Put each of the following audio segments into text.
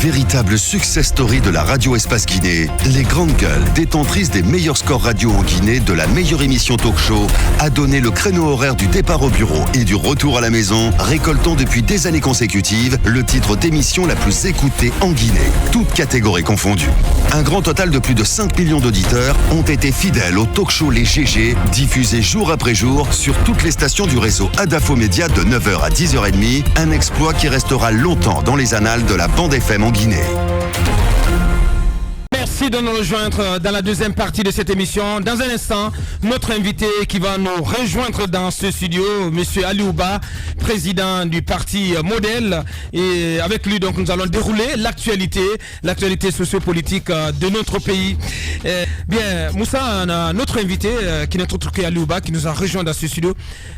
Véritable success story de la radio Espace Guinée, les Grandes Gueules, détentrices des meilleurs scores radio en Guinée de la meilleure émission talk show, a donné le créneau horaire du départ au bureau et du retour à la maison, récoltant depuis des années consécutives le titre d'émission la plus écoutée en Guinée, toutes catégories confondues. Un grand total de plus de 5 millions d'auditeurs ont été fidèles au talk show Les GG, diffusé jour après jour sur toutes les stations du réseau Adafo Média de 9h à 10h30, un exploit qui restera longtemps dans les annales de la bande FM en Guinée. Merci de nous rejoindre dans la deuxième partie de cette émission. Dans un instant, notre invité qui va nous rejoindre dans ce studio, Monsieur Ali Ouba, président du parti Modèle. Et avec lui, donc, nous allons dérouler l'actualité sociopolitique de notre pays. Bien, Moussa, on a notre invité qui n'est autre que Ali Ouba, qui nous a rejoint dans ce studio.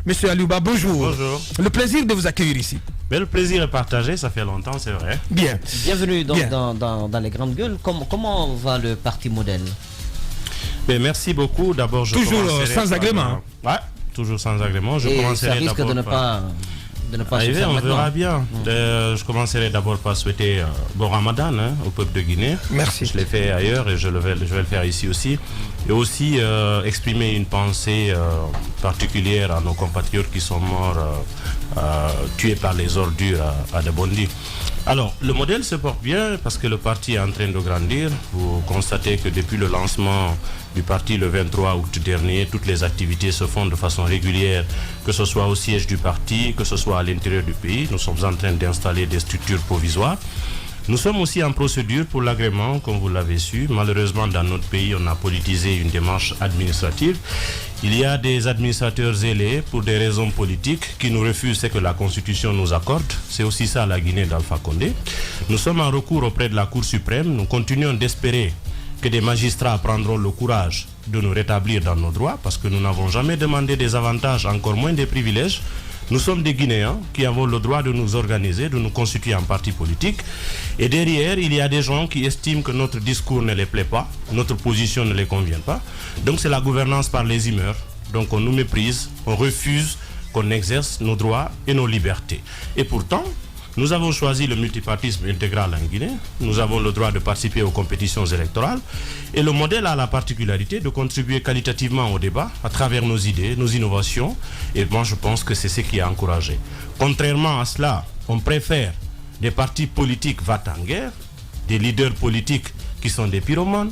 Monsieur Ali Ouba, bonjour. Bonjour. Le plaisir de vous accueillir ici. Mais le plaisir est partagé, ça fait longtemps, c'est vrai. Bien. Bienvenue dans les Grandes Gueules. Comment va le parti Modèle? Mais merci beaucoup. D'abord, je toujours sans agrément. Ouais, toujours sans agrément. Je ça risque de ne pas se faire on maintenant. verra bien. Je commencerai d'abord par souhaiter bon Ramadan au peuple de Guinée. Merci. Je l'ai fait ailleurs et je vais le faire ici aussi. Et aussi exprimer une pensée particulière à nos compatriotes qui sont morts tués par les ordures à Debondi. Alors, le modèle se porte bien parce que le parti est en train de grandir. Vous constatez que depuis le lancement du parti le 23 août dernier, toutes les activités se font de façon régulière, que ce soit au siège du parti, que ce soit à l'intérieur du pays. Nous sommes en train d'installer des structures provisoires. Nous sommes aussi en procédure pour l'agrément, comme vous l'avez su. Malheureusement, dans notre pays, on a politisé une démarche administrative. Il y a des administrateurs zélés pour des raisons politiques qui nous refusent ce que la Constitution nous accorde. C'est aussi ça la Guinée d'Alpha Condé. Nous sommes en recours auprès de la Cour suprême. Nous continuons d'espérer que des magistrats prendront le courage de nous rétablir dans nos droits parce que nous n'avons jamais demandé des avantages, encore moins des privilèges. Nous sommes des Guinéens qui avons le droit de nous organiser, de nous constituer en parti politique. Et derrière, il y a des gens qui estiment que notre discours ne les plaît pas, notre position ne les convient pas. Donc c'est la gouvernance par les humeurs. Donc on nous méprise, on refuse qu'on exerce nos droits et nos libertés. Et pourtant, nous avons choisi le multipartisme intégral en Guinée. Nous avons le droit de participer aux compétitions électorales. Et le modèle a la particularité de contribuer qualitativement au débat à travers nos idées, nos innovations. Et moi, je pense que c'est ce qui est encouragé. Contrairement à cela, on préfère des partis politiques va-t-en-guerre, des leaders politiques qui sont des pyromanes,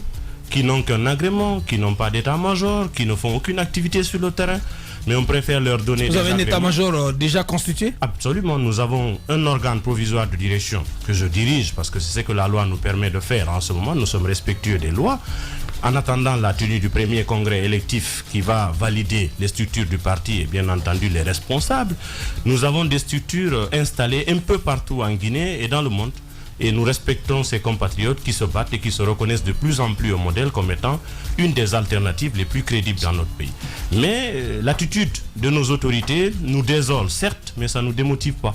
qui n'ont qu'un agrément, qui n'ont pas d'état-major, qui ne font aucune activité sur le terrain. Mais on préfère leur donner Vous avez un état-major déjà constitué? Absolument, nous avons un organe provisoire de direction que je dirige parce que c'est ce que la loi nous permet de faire en ce moment. Nous sommes respectueux des lois. En attendant la tenue du premier congrès électif qui va valider les structures du parti et bien entendu les responsables, nous avons des structures installées un peu partout en Guinée et dans le monde. Et nous respectons ces compatriotes qui se battent et qui se reconnaissent de plus en plus au modèle comme étant une des alternatives les plus crédibles dans notre pays. Mais l'attitude de nos autorités nous désole, certes, mais ça ne nous démotive pas.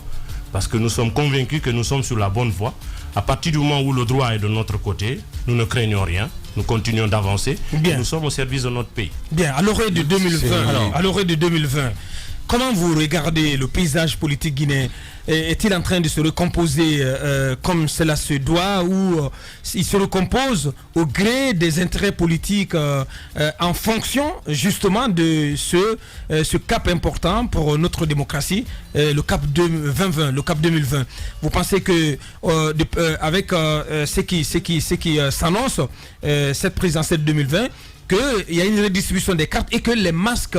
Parce que nous sommes convaincus que nous sommes sur la bonne voie. À partir du moment où le droit est de notre côté, nous ne craignons rien. Nous continuons d'avancer. Nous sommes au service de notre pays. Bien, à l'orée de 2020, comment vous regardez le paysage politique guinéen? Est-il en train de se recomposer comme cela se doit ou il se recompose au gré des intérêts politiques en fonction justement de ce cap important pour notre démocratie, le cap 2020, le cap 2020? Vous pensez que avec ce qui s'annonce, cette présidentielle 2020, qu'il y a une redistribution des cartes et que les masques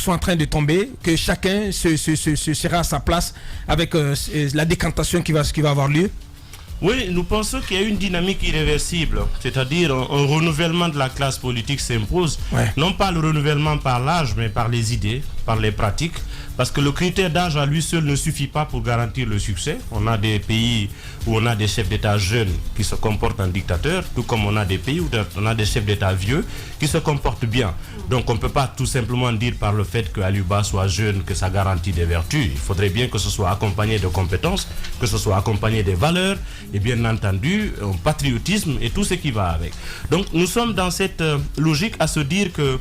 sont en train de tomber, que chacun sera à sa place avec la décantation qui va avoir lieu? Oui, nous pensons qu'il y a une dynamique irréversible, c'est-à-dire un renouvellement de la classe politique s'impose, non pas le renouvellement par l'âge, mais par les idées, par les pratiques, parce que le critère d'âge à lui seul ne suffit pas pour garantir le succès. On a des pays où on a des chefs d'État jeunes qui se comportent en dictateurs, tout comme on a des pays où on a des chefs d'État vieux qui se comportent bien. Donc on ne peut pas tout simplement dire par le fait que Ali Ouba soit jeune que ça garantit des vertus. Il faudrait bien que ce soit accompagné de compétences, que ce soit accompagné des valeurs et bien entendu un patriotisme et tout ce qui va avec. Donc nous sommes dans cette logique à se dire que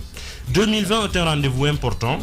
2020 est un rendez-vous important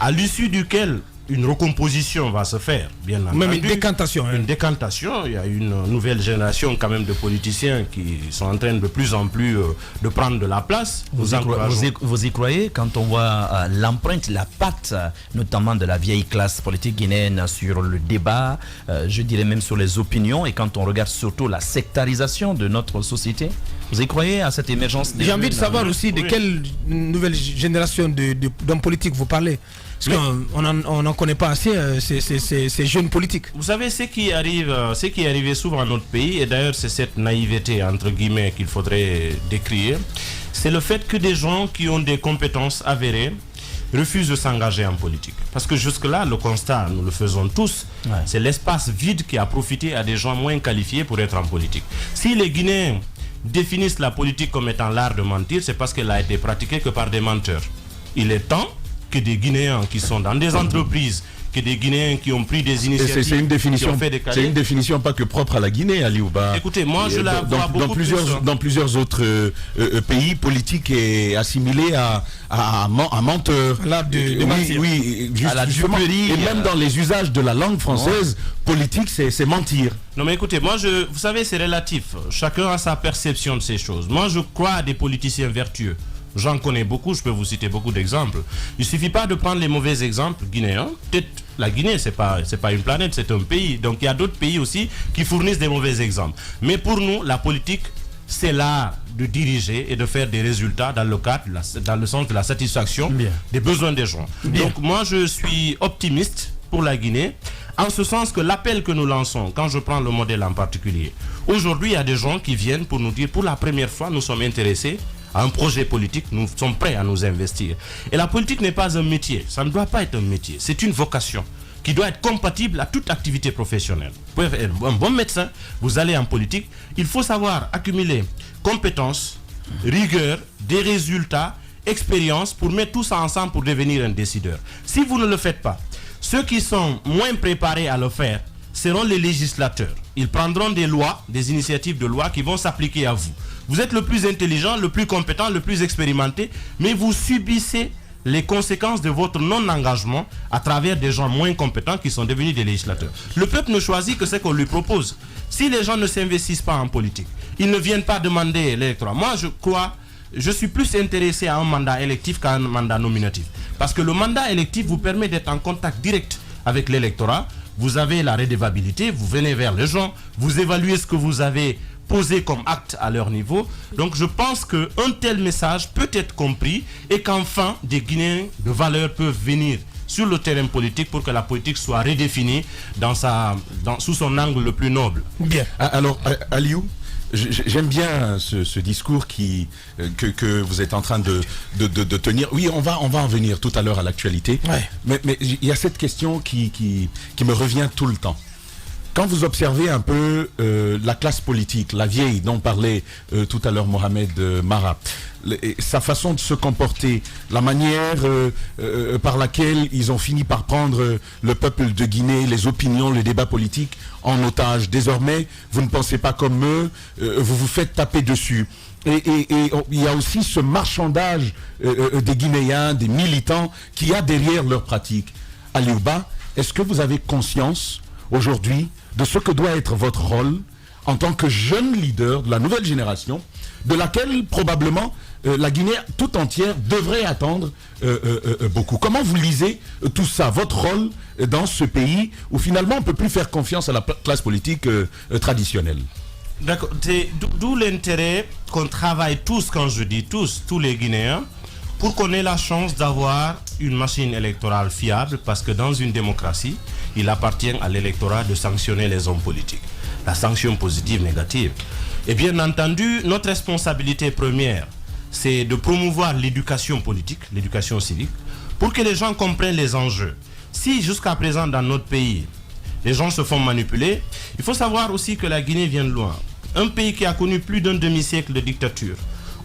à l'issue duquel une recomposition va se faire, bien entendu. Même une décantation. Une décantation. Il y a une nouvelle génération quand même de politiciens qui sont en train de plus en plus de prendre de la place. Vous y croyez quand on voit l'empreinte, la patte, notamment de la vieille classe politique guinéenne sur le débat, je dirais même sur les opinions, et quand on regarde surtout la sectarisation de notre société? Vous y croyez à cette émergence des J'ai envie de savoir aussi de quelle nouvelle génération d'hommes politiques vous parlez. Parce qu'on n'en connaît pas assez ces jeunes politiques. Vous savez, ce qui est arrivé souvent dans notre pays, et d'ailleurs c'est cette naïveté entre guillemets qu'il faudrait décrire, c'est le fait que des gens qui ont des compétences avérées refusent de s'engager en politique. Parce que jusque-là, le constat, nous le faisons tous, c'est l'espace vide qui a profité à des gens moins qualifiés pour être en politique. Si les Guinéens définissent la politique comme étant l'art de mentir, c'est parce qu'elle a été pratiquée que par des menteurs. Il est temps que des Guinéens qui sont dans des entreprises, que des Guinéens qui ont pris des initiatives, c'est une définition, qui ont fait des carrières. C'est une définition pas que propre à la Guinée, Aliouba. Écoutez, moi je la vois beaucoup dans plusieurs autres pays, politique est assimilée à menteur. L'art de mentir. Oui, justement. Et même dans les usages de la langue française, politique c'est mentir. Non mais écoutez, vous savez, c'est relatif. Chacun a sa perception de ces choses. Moi je crois à des politiciens vertueux. J'en connais beaucoup, je peux vous citer beaucoup d'exemples. Il ne suffit pas de prendre les mauvais exemples guinéens. Peut-être la Guinée, c'est pas une planète, c'est un pays. Donc il y a d'autres pays aussi qui fournissent des mauvais exemples. Mais pour nous, la politique, c'est l'art de diriger et de faire des résultats dans le sens de la satisfaction des besoins des gens. Donc moi, je suis optimiste pour la Guinée, en ce sens que l'appel que nous lançons, quand je prends le modèle en particulier, aujourd'hui, il y a des gens qui viennent pour nous dire, pour la première fois, nous sommes intéressés à un projet politique, nous sommes prêts à nous investir. Et la politique n'est pas un métier, ça ne doit pas être un métier, c'est une vocation qui doit être compatible à toute activité professionnelle. Vous pouvez être un bon médecin, vous allez en politique, il faut savoir accumuler compétences, rigueur, des résultats, expérience pour mettre tout ça ensemble pour devenir un décideur. Si vous ne le faites pas, ceux qui sont moins préparés à le faire seront les législateurs. Ils prendront des lois, des initiatives de loi qui vont s'appliquer à vous. Vous êtes le plus intelligent, le plus compétent, le plus expérimenté, mais vous subissez les conséquences de votre non-engagement à travers des gens moins compétents qui sont devenus des législateurs. Le peuple ne choisit que ce qu'on lui propose. Si les gens ne s'investissent pas en politique, ils ne viennent pas demander l'électorat. Moi, je suis plus intéressé à un mandat électif qu'à un mandat nominatif. Parce que le mandat électif vous permet d'être en contact direct avec l'électorat. Vous avez la redevabilité, vous venez vers les gens, vous évaluez ce que vous avez posé comme acte à leur niveau. Donc je pense qu'un tel message peut être compris et qu'enfin des Guinéens de valeur peuvent venir sur le terrain politique pour que la politique soit redéfinie sous son angle le plus noble. Bien. Alors, Aliou, j'aime bien ce discours que vous êtes en train de tenir. Oui, on va en venir tout à l'heure à l'actualité. Ouais. Mais il y a cette question qui me revient tout le temps. Quand vous observez un peu la classe politique, la vieille dont parlait tout à l'heure Mohamed Mara, sa façon de se comporter, la manière par laquelle ils ont fini par prendre le peuple de Guinée, les opinions, le débat politique en otage. Désormais, vous ne pensez pas comme eux, vous vous faites taper dessus. Et il y a aussi ce marchandage des Guinéens, des militants qu'il y a derrière leurs pratiques. Aliouba, est-ce que vous avez conscience aujourd'hui de ce que doit être votre rôle en tant que jeune leader de la nouvelle génération, de laquelle probablement la Guinée tout entière devrait attendre beaucoup. Comment vous lisez tout ça, votre rôle dans ce pays où finalement on ne peut plus faire confiance à la classe politique traditionnelle? D'accord, d'où l'intérêt qu'on travaille tous, quand je dis tous les Guinéens, pour qu'on ait la chance d'avoir une machine électorale fiable, parce que dans une démocratie, il appartient à l'électorat de sanctionner les hommes politiques. La sanction positive, négative. Et bien entendu, notre responsabilité première, c'est de promouvoir l'éducation politique, l'éducation civique, pour que les gens comprennent les enjeux. Si jusqu'à présent dans notre pays, les gens se font manipuler, il faut savoir aussi que la Guinée vient de loin. Un pays qui a connu plus d'un demi-siècle de dictature,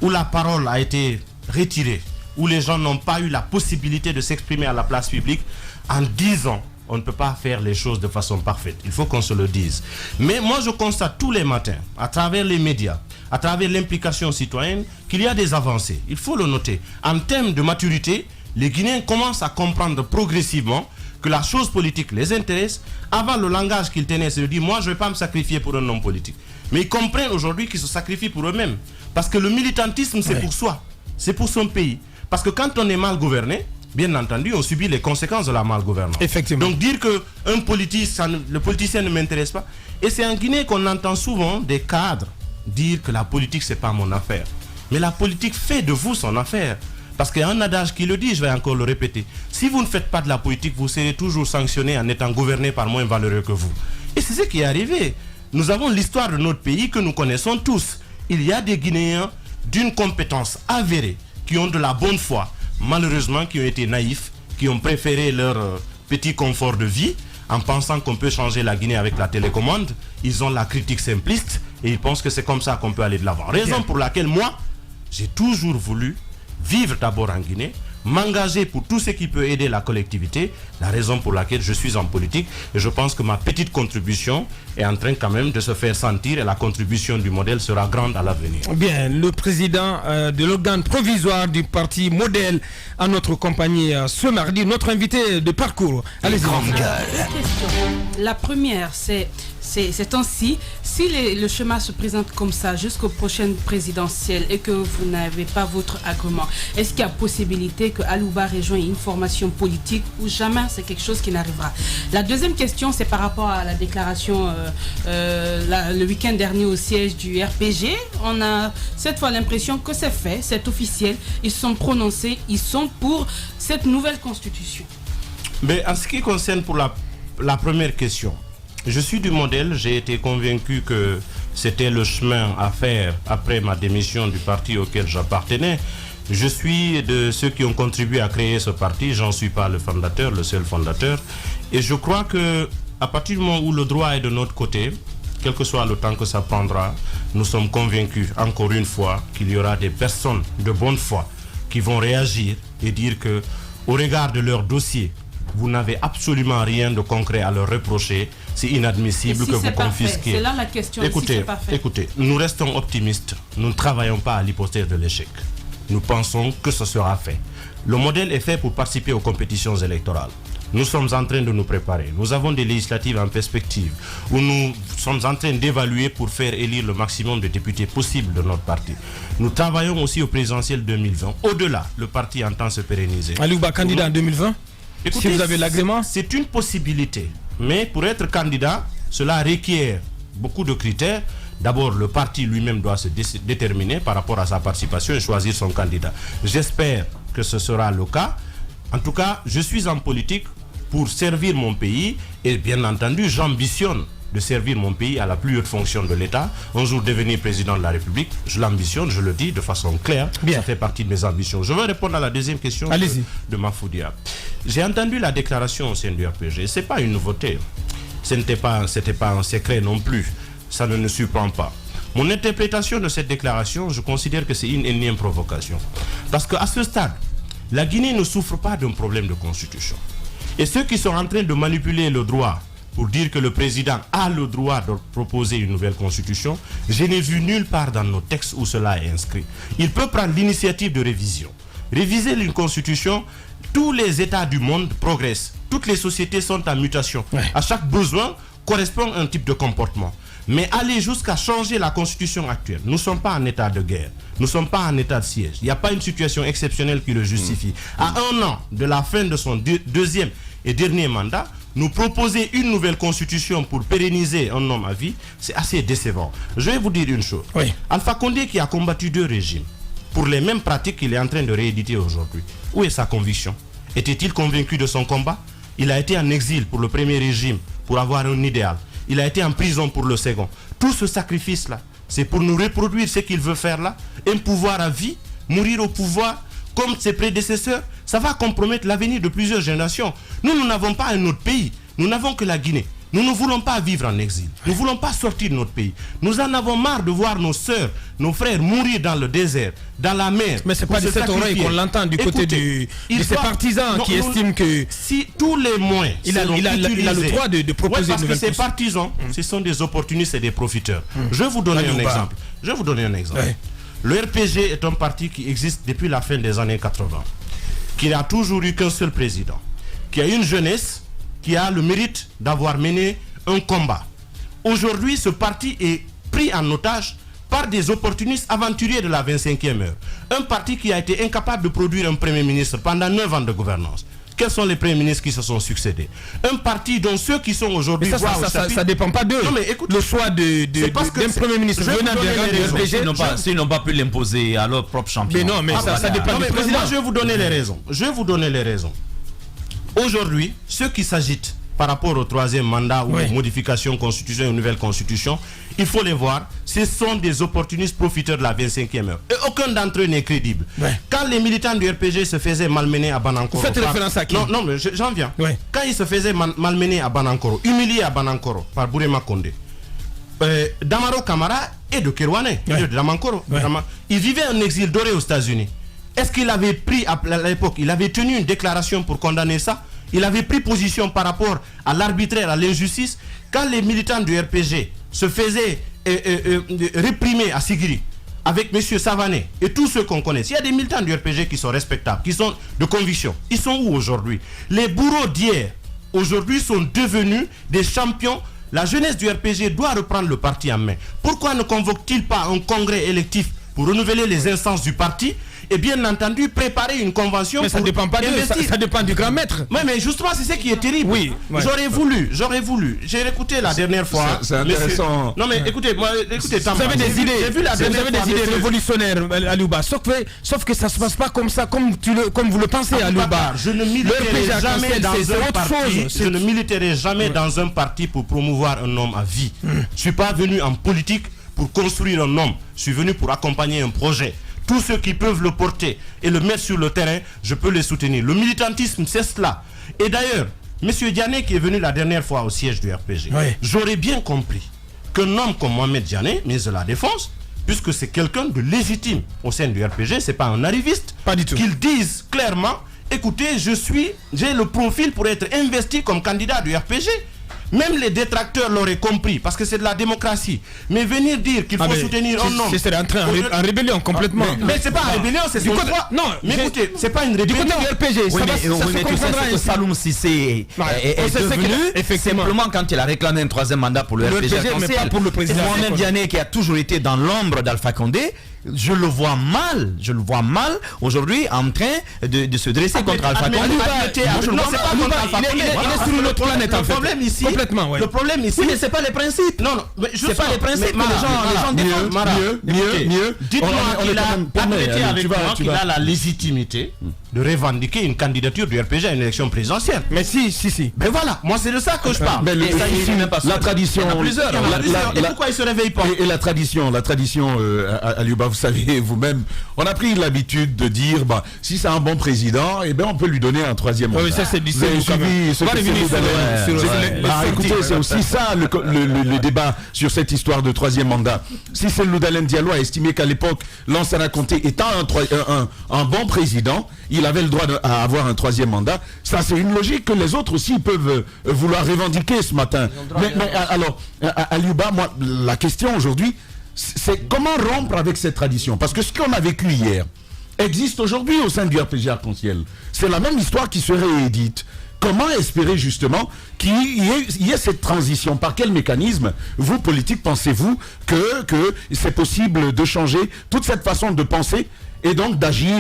où la parole a été retirée, où les gens n'ont pas eu la possibilité de s'exprimer à la place publique, en 10 ans, on ne peut pas faire les choses de façon parfaite. Il faut qu'on se le dise. Mais moi, je constate tous les matins, à travers les médias, à travers l'implication citoyenne, qu'il y a des avancées. Il faut le noter. En termes de maturité, les Guinéens commencent à comprendre progressivement que la chose politique les intéresse, avant le langage qu'ils tenaient, c'est de dire moi je ne vais pas me sacrifier pour un homme politique. Mais ils comprennent aujourd'hui qu'ils se sacrifient pour eux-mêmes. Parce que le militantisme c'est pour soi, c'est pour son pays. Parce que quand on est mal gouverné, bien entendu, on subit les conséquences de la malgouvernance. Effectivement. Donc dire que le politicien ne m'intéresse pas. Et c'est en Guinée qu'on entend souvent des cadres dire que la politique c'est pas mon affaire. Mais la politique fait de vous son affaire. Parce qu'il y a un adage qui le dit, je vais encore le répéter. Si vous ne faites pas de la politique, vous serez toujours sanctionné en étant gouverné par moins valeureux que vous. Et c'est ce qui est arrivé. Nous avons l'histoire de notre pays que nous connaissons tous. Il y a des Guinéens d'une compétence avérée, qui ont de la bonne foi, malheureusement qui ont été naïfs, qui ont préféré leur petit confort de vie, en pensant qu'on peut changer la Guinée avec la télécommande. Ils ont la critique simpliste et ils pensent que c'est comme ça qu'on peut aller de l'avant. Raison pour laquelle moi, j'ai toujours voulu vivre d'abord en Guinée, m'engager pour tout ce qui peut aider la collectivité, la raison pour laquelle je suis en politique, et je pense que ma petite contribution est en train quand même de se faire sentir et la contribution du modèle sera grande à l'avenir. Bien, le président de l'organe provisoire du parti modèle à notre compagnie ce mardi, notre invité de parcours. Allez-y. La première, c'est ces temps-ci, si le schéma se présente comme ça jusqu'aux prochaines présidentielles et que vous n'avez pas votre agrément, est-ce qu'il y a possibilité que Alouba rejoigne une formation politique ou jamais c'est quelque chose qui n'arrivera? La deuxième question, c'est par rapport à la déclaration le week-end dernier au siège du RPG. On a cette fois l'impression que c'est fait, c'est officiel. Ils sont prononcés, ils sont pour cette nouvelle constitution. Mais en ce qui concerne pour la première question, je suis du modèle, j'ai été convaincu que c'était le chemin à faire après ma démission du parti auquel j'appartenais. Je suis de ceux qui ont contribué à créer ce parti, j'en suis pas le fondateur, le seul fondateur. Et je crois que à partir du moment où le droit est de notre côté, quel que soit le temps que ça prendra, nous sommes convaincus, encore une fois, qu'il y aura des personnes de bonne foi qui vont réagir et dire que, au regard de leur dossier, vous n'avez absolument rien de concret à leur reprocher. C'est inadmissible que vous confisquez. C'est là la question. Écoutez, nous restons optimistes. Nous ne travaillons pas à l'hypothèse de l'échec. Nous pensons que ce sera fait. Le modèle est fait pour participer aux compétitions électorales. Nous sommes en train de nous préparer. Nous avons des législatives en perspective où nous sommes en train d'évaluer pour faire élire le maximum de députés possible de notre parti. Nous travaillons aussi au présidentiel 2020. Au-delà, le parti entend se pérenniser. Alouba, candidat en 2020 ? Écoutez, si vous avez l'agrément, c'est une possibilité. Mais pour être candidat, cela requiert beaucoup de critères. D'abord, le parti lui-même doit se déterminer par rapport à sa participation et choisir son candidat. J'espère que ce sera le cas. En tout cas, je suis en politique pour servir mon pays et bien entendu, j'ambitionne de servir mon pays à la plus haute fonction de l'État. Un jour devenir président de la République, je l'ambitionne, je le dis de façon claire. Bien. Ça fait partie de mes ambitions. Je vais répondre à la deuxième question de Mafoudia. J'ai entendu la déclaration au sein du RPG. Ce n'est pas une nouveauté. Ce n'était pas un secret non plus. Ça ne nous surprend pas. Mon interprétation de cette déclaration, je considère que c'est une énième provocation. Parce qu'à ce stade, la Guinée ne souffre pas d'un problème de constitution. Et ceux qui sont en train de manipuler le droit pour dire que le président a le droit de proposer une nouvelle constitution, je n'ai vu nulle part dans nos textes où cela est inscrit. Il peut prendre l'initiative de révision. Réviser une constitution, tous les États du monde progressent. Toutes les sociétés sont en mutation. À chaque besoin correspond un type de comportement. Mais aller jusqu'à changer la constitution actuelle, nous ne sommes pas en état de guerre, nous ne sommes pas en état de siège. Il n'y a pas une situation exceptionnelle qui le justifie. À un an de la fin de son deuxième et dernier mandat, nous proposer une nouvelle constitution pour pérenniser un homme à vie, c'est assez décevant. Je vais vous dire une chose. Alpha Condé qui a combattu deux régimes pour les mêmes pratiques qu'il est en train de rééditer aujourd'hui. Où est sa conviction? Était-il convaincu de son combat? Il a été en exil pour le premier régime, pour avoir un idéal. Il a été en prison pour le second. Tout ce sacrifice-là, c'est pour nous reproduire ce qu'il veut faire là. Un pouvoir à vie, mourir au pouvoir, comme ses prédécesseurs, ça va compromettre l'avenir de plusieurs générations. Nous n'avons pas un autre pays. Nous n'avons que la Guinée. Nous ne voulons pas vivre en exil. Nous ne voulons pas sortir de notre pays. Nous en avons marre de voir nos sœurs, nos frères mourir dans le désert, dans la mer. Mais ce n'est pas de cette oreille qu'on l'entend du côté de ces partisans qui estiment que si tous les moyens il a le droit de proposer une nouvelle parce que ces partisans, ce sont des opportunistes et des profiteurs. Je vais vous donner un exemple. Le RPG est un parti qui existe depuis la fin des années 80, qui n'a toujours eu qu'un seul président, qui a une jeunesse qui a le mérite d'avoir mené un combat. Aujourd'hui, ce parti est pris en otage par des opportunistes aventuriers de la 25e heure. Un parti qui a été incapable de produire un premier ministre pendant 9 ans de gouvernance. Quels sont les premiers ministres qui se sont succédés? Un parti dont ceux qui sont aujourd'hui... Ça dépend pas d'eux. Le choix d'un premier ministre venant de RPG... S'ils n'ont pas pu l'imposer à leur propre champion. Mais non, mais ça dépend du président. Moi, je vais vous donner les raisons. Aujourd'hui, ceux qui s'agitent par rapport au troisième mandat ou aux modifications constitutionnelles, aux nouvelles constitutions, il faut les voir, ce sont des opportunistes profiteurs de la 25e heure. Et aucun d'entre eux n'est crédible. Quand les militants du RPG se faisaient malmener à Banankoro... Vous faites référence à qui? Non, mais j'en viens. Quand ils se faisaient malmener à Banankoro, humiliés à Banankoro par Bourema Condé, Damaro Camara et de Kerouane, de Damankoro, il vivait un exil doré aux États-Unis. Est-ce qu'il avait pris, à l'époque, il avait tenu une déclaration pour condamner ça? Il avait pris position par rapport à l'arbitraire, à l'injustice. Quand les militants du RPG se faisaient réprimer à Sigiri avec M. Savané et tous ceux qu'on connaît, il y a des militants du RPG qui sont respectables, qui sont de conviction. Ils sont où aujourd'hui? Les bourreaux d'hier, aujourd'hui, sont devenus des champions. La jeunesse du RPG doit reprendre le parti en main. Pourquoi ne convoque-t-il pas un congrès électif pour renouveler les instances du parti et bien entendu préparer une convention? Mais ça dépend pas ça dépend du grand maître. Mais justement, c'est ce qui est terrible. J'aurais voulu. J'ai écouté la dernière fois. C'est intéressant. Non mais écoutez, vous avez des idées. Vous avez des idées révolutionnaires, Aliouba. Sauf que ça se passe pas comme ça, comme vous le pensez, Aliouba. Je ne militerai jamais dans un parti. Je ne militerai jamais dans un parti pour promouvoir un homme à vie. Je suis pas venu en politique pour construire un homme. Je suis venu pour accompagner un projet. Tous ceux qui peuvent le porter et le mettre sur le terrain, je peux les soutenir. Le militantisme, c'est cela. Et d'ailleurs, M. Diané qui est venu la dernière fois au siège du RPG, j'aurais bien compris qu'un homme comme Mohamed Diané, ministre de la Défense, puisque c'est quelqu'un de légitime au sein du RPG, c'est pas un arriviste, pas du tout, qu'il dise clairement, écoutez, j'ai le profil pour être investi comme candidat du RPG. Même les détracteurs l'auraient compris, parce que c'est de la démocratie. Mais venir dire qu'il faut soutenir un homme... C'est entrer en rébellion complètement. Mais c'est pas en rébellion, c'est son droit. Non, mais écoutez, c'est pas une rébellion. Du côté du RPG, ça se comprendra que Saloum Cissé est devenu simplement quand il a réclamé un troisième mandat pour le RPG, mais pas pour le président. Mohamed Diané qui a toujours été dans l'ombre d'Alpha Condé, je le vois mal aujourd'hui en train de se dresser contre Alpha Condé. Il est sur une autre planète en fait. Le problème ici, mais c'est pas les principes. Non, c'est pas les principes que les gens défendent. Mieux. Dites-moi qu'il a admetté avec moi qu'il a la légitimité de revendiquer une candidature du RPG à une élection présidentielle. Mais si. Mais voilà, moi c'est de ça que je parle. La tradition, pourquoi il se réveille pas? Et la tradition, Aliouba, vous savez vous-même, on a pris l'habitude de dire, si c'est un bon président, on peut lui donner un troisième mandat. Oui, ça c'est Vous avez suivi ce que écoutez, c'est aussi ça le débat sur cette histoire de troisième mandat. Si c'est Loudalen Diallo a estimé qu'à l'époque, Lansana Conté étant un bon président, il avait le droit à avoir un troisième mandat. Ça, c'est une logique que les autres aussi peuvent vouloir revendiquer ce matin. Mais alors, Aliouba, moi, la question aujourd'hui, c'est comment rompre avec cette tradition? Parce que ce qu'on a vécu hier existe aujourd'hui au sein du RPG Arc-en-Ciel. C'est la même histoire qui se réédite. Comment espérer justement qu'il y ait cette transition? Par quel mécanisme, vous, politiques, pensez-vous que c'est possible de changer toute cette façon de penser et donc d'agir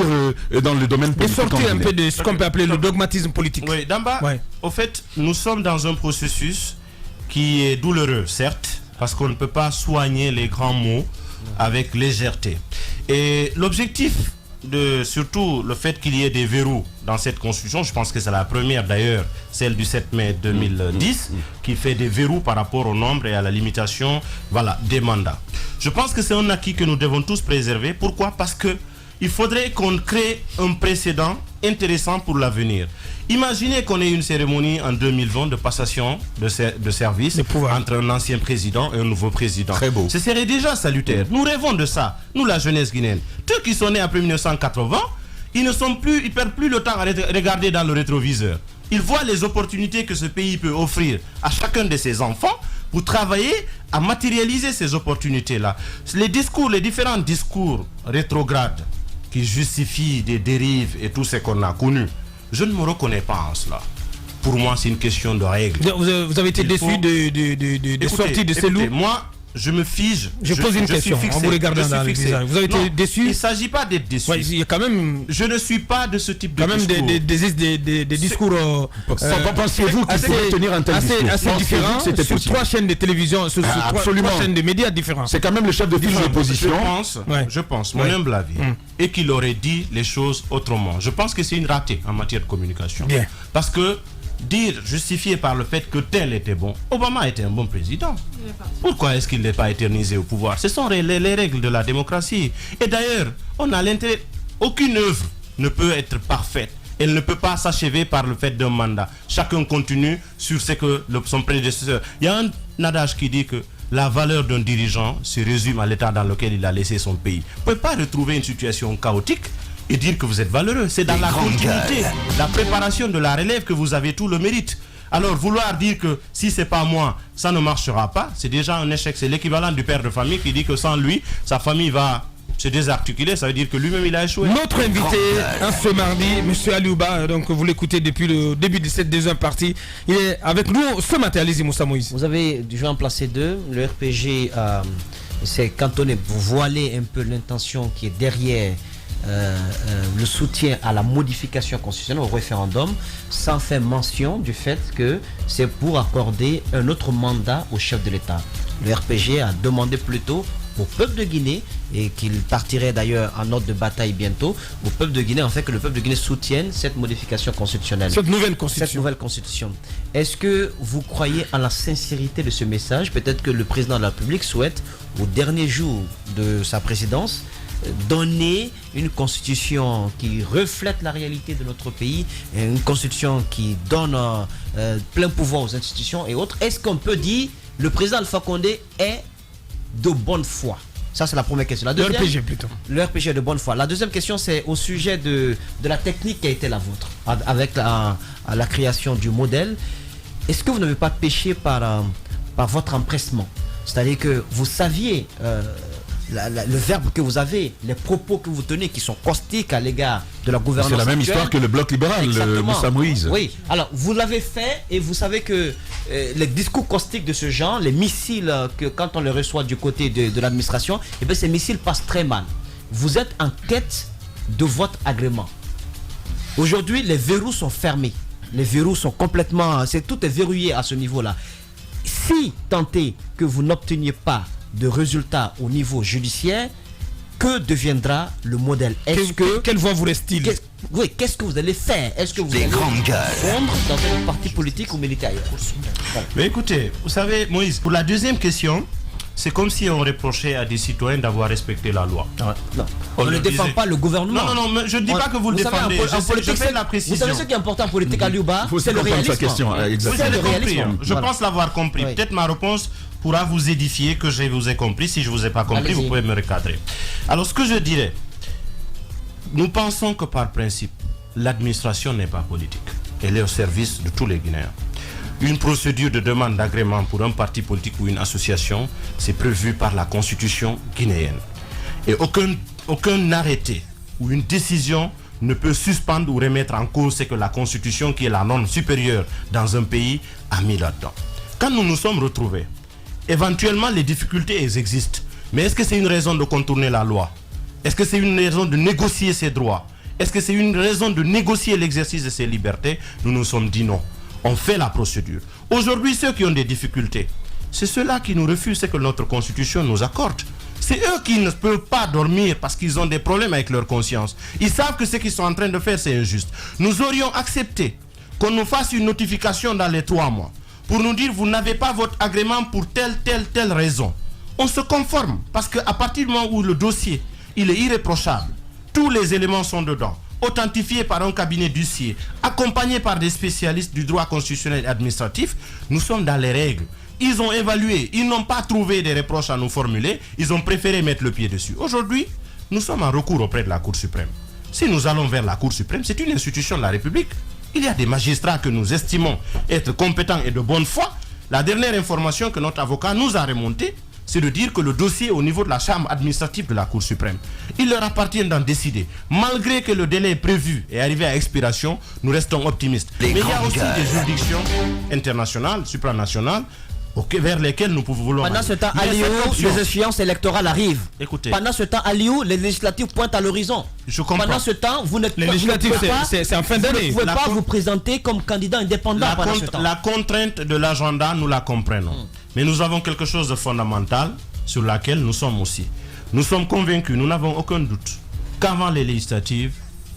dans le domaine politique? Et sortir un peu de ce qu'on peut appeler le dogmatisme politique. Oui, Damba, au fait, nous sommes dans un processus qui est douloureux, certes, parce qu'on ne peut pas soigner les grands mots avec légèreté. Et l'objectif surtout le fait qu'il y ait des verrous dans cette constitution, je pense que c'est la première d'ailleurs, celle du 7 mai 2010, qui fait des verrous par rapport au nombre et à la limitation des mandats. Je pense que c'est un acquis que nous devons tous préserver. Pourquoi? Parce que il faudrait qu'on crée un précédent intéressant pour l'avenir. Imaginez qu'on ait une cérémonie en 2020 de passation de service entre un ancien président et un nouveau président. Très beau. Ce serait déjà salutaire. Nous rêvons de ça, nous la jeunesse guinéenne. Ceux qui sont nés après 1980, ils perdent plus le temps à regarder dans le rétroviseur. Ils voient les opportunités que ce pays peut offrir à chacun de ses enfants pour travailler à matérialiser ces opportunités-là. Les différents discours rétrogrades qui justifient des dérives et tout ce qu'on a connu, je ne me reconnais pas en cela. pour moi, c'est une question de règles. Vous avez été déçu de sorties de ces loups? Moi, je me fige. Je pose une question en vous regardant dans le visage. Vous avez été déçu? Il ne s'agit pas d'être déçu. Ouais, il y a quand même... Je ne suis pas de ce type de quand discours. Même des discours... Pensiez-vous qu'il pouvait tenir un tel discours? Assez différents sur 3 chaînes de télévision, sur 3 chaînes de médias différents. C'est quand même le chef de file de l'opposition. Je pense, mon humble avis, et qu'il aurait dit les choses autrement. Je pense que c'est une ratée en matière de communication. Bien. Parce que justifié par le fait que tel était bon. Obama était un bon président. Pourquoi est-ce qu'il n'est pas éternisé au pouvoir? Ce sont les règles de la démocratie. Et d'ailleurs, on a l'intérêt... Aucune œuvre ne peut être parfaite. Elle ne peut pas s'achever par le fait d'un mandat. Chacun continue sur ce que son prédécesseur... Il y a un adage qui dit que la valeur d'un dirigeant se résume à l'état dans lequel il a laissé son pays. Vous ne pouvez pas retrouver une situation chaotique et dire que vous êtes valeureux. C'est dans la continuité, la préparation de la relève que vous avez tout le mérite. Alors vouloir dire que si c'est pas moi, ça ne marchera pas, c'est déjà un échec. C'est l'équivalent du père de famille qui dit que sans lui, sa famille va se désarticuler. Ça veut dire que lui-même il a échoué. Notre invité ce mardi, M. Aliouba, donc vous l'écoutez depuis le début de cette deuxième partie, il est avec nous ce matin. Allez-y, Moussa Moïse. Vous avez dû en placer 2. Le RPG s'est cantonné pour voiler un peu l'intention qui est derrière le soutien à la modification constitutionnelle, au référendum, sans faire mention du fait que c'est pour accorder un autre mandat au chef de l'État. Le RPG a demandé plutôt au peuple de Guinée, et qu'il partirait d'ailleurs en ordre de bataille bientôt, au peuple de Guinée, en fait, que le peuple de Guinée soutienne cette modification constitutionnelle. Cette nouvelle constitution. Est-ce que vous croyez en la sincérité de ce message? Peut-être que le président de la République souhaite, au dernier jour de sa présidence, donner une constitution qui reflète la réalité de notre pays, une constitution qui donne plein pouvoir aux institutions et autres. Est-ce qu'on peut dire le président Alpha Condé est de bonne foi? Ça, c'est la première question. Le RPG plutôt. Le RPG est de bonne foi. La deuxième question, c'est au sujet de la technique qui a été la vôtre, avec la création du modèle. Est-ce que vous n'avez pas péché par votre empressement? C'est-à-dire que vous saviez le verbe que vous avez, les propos que vous tenez qui sont caustiques à l'égard de la gouvernance. C'est la même histoire que le bloc libéral, le Moussa Moïse. Oui, alors vous l'avez fait et vous savez que les discours caustiques de ce genre, les missiles que quand on les reçoit du côté de l'administration, eh bien ces missiles passent très mal. Vous êtes en quête de votre agrément. Aujourd'hui, les verrous sont fermés. Les verrous sont complètement... tout est verrouillé à ce niveau-là. Si tant est que vous n'obteniez pas de résultats au niveau judiciaire, que deviendra le modèle? Quelle voie vous reste-t-il? Oui, qu'est-ce que vous allez faire? Est-ce que vous allez fondre dans un parti politique ou militaire? Mais écoutez, vous savez, Moïse, pour la deuxième question, c'est comme si on reprochait à des citoyens d'avoir respecté la loi. Non, on ne défend pas le gouvernement. Non, mais je ne dis pas que vous le défendez. Je fais la précision. Vous savez ce qui est important en politique, Aliouba, c'est le réalisme. Vous avez compris. Je pense l'avoir compris. Oui. Peut-être ma réponse pourra vous édifier que je vous ai compris. Si je ne vous ai pas compris, vous pouvez me recadrer. Alors, ce que je dirais, nous pensons que par principe, l'administration n'est pas politique. Elle est au service de tous les Guinéens. Une procédure de demande d'agrément pour un parti politique ou une association, c'est prévu par la constitution guinéenne. Et aucun arrêté ou une décision ne peut suspendre ou remettre en cause ce que la constitution, qui est la norme supérieure dans un pays, a mis là-dedans. Quand nous nous sommes retrouvés, éventuellement les difficultés existent. Mais est-ce que c'est une raison de contourner la loi? Est-ce que c'est une raison de négocier ses droits? Est-ce que c'est une raison de négocier l'exercice de ses libertés? Nous nous sommes dit non. On fait la procédure. Aujourd'hui, ceux qui ont des difficultés, c'est ceux-là qui nous refusent ce que notre constitution nous accorde. C'est eux qui ne peuvent pas dormir parce qu'ils ont des problèmes avec leur conscience. Ils savent que ce qu'ils sont en train de faire, c'est injuste. Nous aurions accepté qu'on nous fasse une notification dans les 3 mois pour nous dire vous n'avez pas votre agrément pour telle raison. On se conforme parce qu'à partir du moment où le dossier il est irréprochable, tous les éléments sont dedans, authentifié par un cabinet d'huissier, accompagné par des spécialistes du droit constitutionnel et administratif, nous sommes dans les règles. Ils ont évalué, ils n'ont pas trouvé des reproches à nous formuler, ils ont préféré mettre le pied dessus. Aujourd'hui, nous sommes en recours auprès de la Cour suprême. Si nous allons vers la Cour suprême, c'est une institution de la République. Il y a des magistrats que nous estimons être compétents et de bonne foi. La dernière information que notre avocat nous a remontée c'est de dire que le dossier est au niveau de la chambre administrative de la Cour suprême. Il leur appartient d'en décider. Malgré que le délai prévu est arrivé à expiration, nous restons optimistes. Mais il y a aussi des juridictions internationales, supranationales, vers lesquelles nous voulons Pendant ce temps, à Lyon, les échéances électorales arrivent. Écoutez. Pendant ce temps, à Lyon, les législatives pointent à l'horizon. Je comprends. Pendant ce temps, vous ne Les législatives, c'est en fin d'année. Vous ne pouvez pas vous présenter comme candidat indépendant pendant ce temps. La contrainte de l'agenda, nous la comprenons. Mais nous avons quelque chose de fondamental sur laquelle nous sommes aussi. Nous sommes convaincus, nous n'avons aucun doute qu'avant les législatives,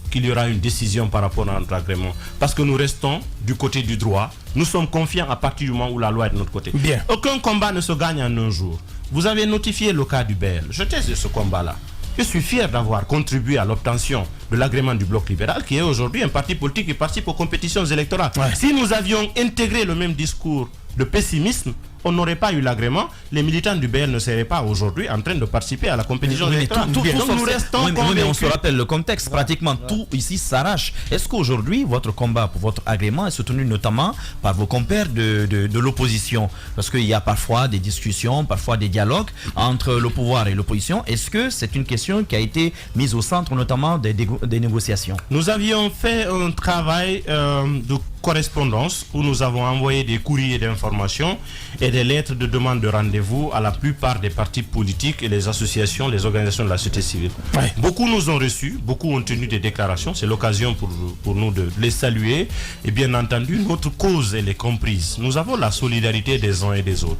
qu'il y aura une décision par rapport à notre agrément. Parce que nous restons du côté du droit. Nous sommes confiants à partir du moment où la loi est de notre côté. Bien. Aucun combat ne se gagne en un jour. Vous avez notifié le cas du BL. Je teste ce combat-là. Je suis fier d'avoir contribué à l'obtention de l'agrément du Bloc libéral, qui est aujourd'hui un parti politique qui participe aux compétitions électorales. Ouais. Si nous avions intégré le même discours de pessimisme, on n'aurait pas eu l'agrément. Les militants du BL ne seraient pas aujourd'hui en train de participer à la compétition électorale. Donc nous restons convaincus. Mais on se rappelle le contexte. Pratiquement tout ici s'arrache. Est-ce qu'aujourd'hui, votre combat pour votre agrément est soutenu notamment par vos compères de l'opposition? Parce qu'il y a parfois des discussions, parfois des dialogues entre le pouvoir et l'opposition. Est-ce que c'est une question qui a été mise au centre notamment des négociations? Nous avions fait un travail de correspondance où nous avons envoyé des courriers d'information et des lettres de demande de rendez-vous à la plupart des partis politiques et les associations, les organisations de la société civile. Ouais. Beaucoup nous ont reçus, beaucoup ont tenu des déclarations. C'est l'occasion pour nous de les saluer. Et bien entendu, notre cause, elle est comprise. Nous avons la solidarité des uns et des autres.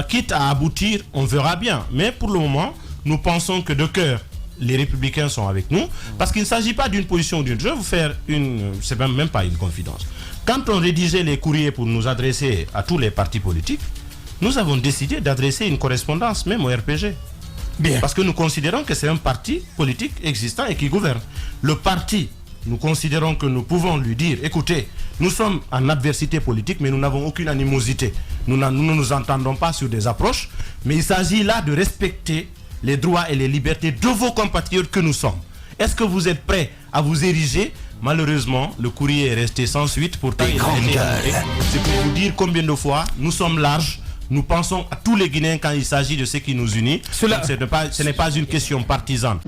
Quitte à aboutir, on verra bien. Mais pour le moment, nous pensons que de cœur, les Républicains sont avec nous, parce qu'il ne s'agit pas d'une position ou d'une. Je vais vous faire c'est même pas une confidence. Quand on rédigeait les courriers pour nous adresser à tous les partis politiques, nous avons décidé d'adresser une correspondance même au RPG. Bien. Parce que nous considérons que c'est un parti politique existant et qui gouverne. Le parti, nous considérons que nous pouvons lui dire, écoutez, nous sommes en adversité politique, mais nous n'avons aucune animosité. Nous ne nous entendons pas sur des approches, mais il s'agit là de respecter les droits et les libertés de vos compatriotes que nous sommes. Est-ce que vous êtes prêts à vous ériger? Malheureusement, le courrier est resté sans suite. Pourtant, il a été envoyé. C'est pour vous dire combien de fois nous sommes larges. Nous pensons à tous les Guinéens quand il s'agit de ce qui nous unit. Ce n'est pas une question partisane.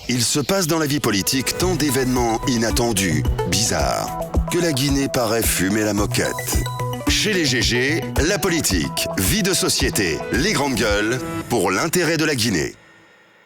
Il se passe dans la vie politique tant d'événements inattendus, bizarres, que la Guinée paraît fumer la moquette. Chez les GG, la politique, vie de société, les grandes gueules, pour l'intérêt de la Guinée.